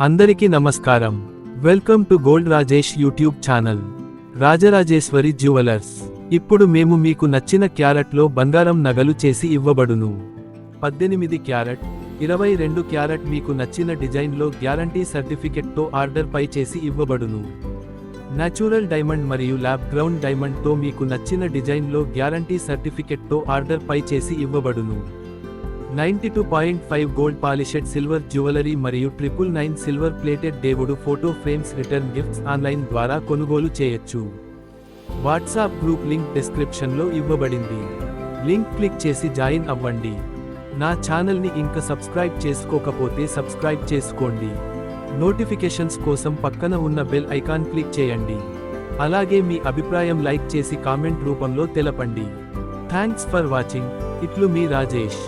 అందరికీ నమస్కారం. Welcome to gold Rajesh YouTube channel. Rajarajeshwari jewellers. ఇప్పుడు మేము మీకు నచ్చిన క్యారెట్లో బంగారం నగలు చేసి ఇవ్వబడును. 18 క్యారెట్, 22 క్యారెట్ మీకు నచ్చిన డిజైన్లో గ్యారంటీ సర్టిఫికెట్తో ఆర్డర్ పై చేసి ఇవ్వబడును. న్యాచురల్ డైమండ్ మరియు ల్యాబ్ గ్రౌండ్ డైమండ్తో మీకు నచ్చిన డిజైన్లో గ్యారంటీ సర్టిఫికెట్తో ఆర్డర్ పై చేసి ఇవ్వబడును. 92.5 గోల్డ్ పాలిషెడ్ సిల్వర్ జ్యువెలరీ మరియు 999 సిల్వర్ ప్లేటెడ్ దేవుడు photo frames return gifts online ద్వారా కొనుగోలు చేయొచ్చు. వాట్సాప్ గ్రూప్ లింక్ డిస్క్రిప్షన్లో ఇవ్వబడింది. లింక్ క్లిక్ చేసి జాయిన్ అవ్వండి. నా ఛానల్ని ఇంకా సబ్స్క్రైబ్ చేసుకోకపోతే సబ్స్క్రైబ్ చేసుకోండి. నోటిఫికేషన్స్ కోసం పక్కన ఉన్న బెల్ ఐకాన్ క్లిక్ చేయండి. అలాగే మీ అభిప్రాయం లైక్ చేసి కామెంట్ రూపంలో తెలపండి. Thanks for watching. ఇట్లు మీ రాజేష్.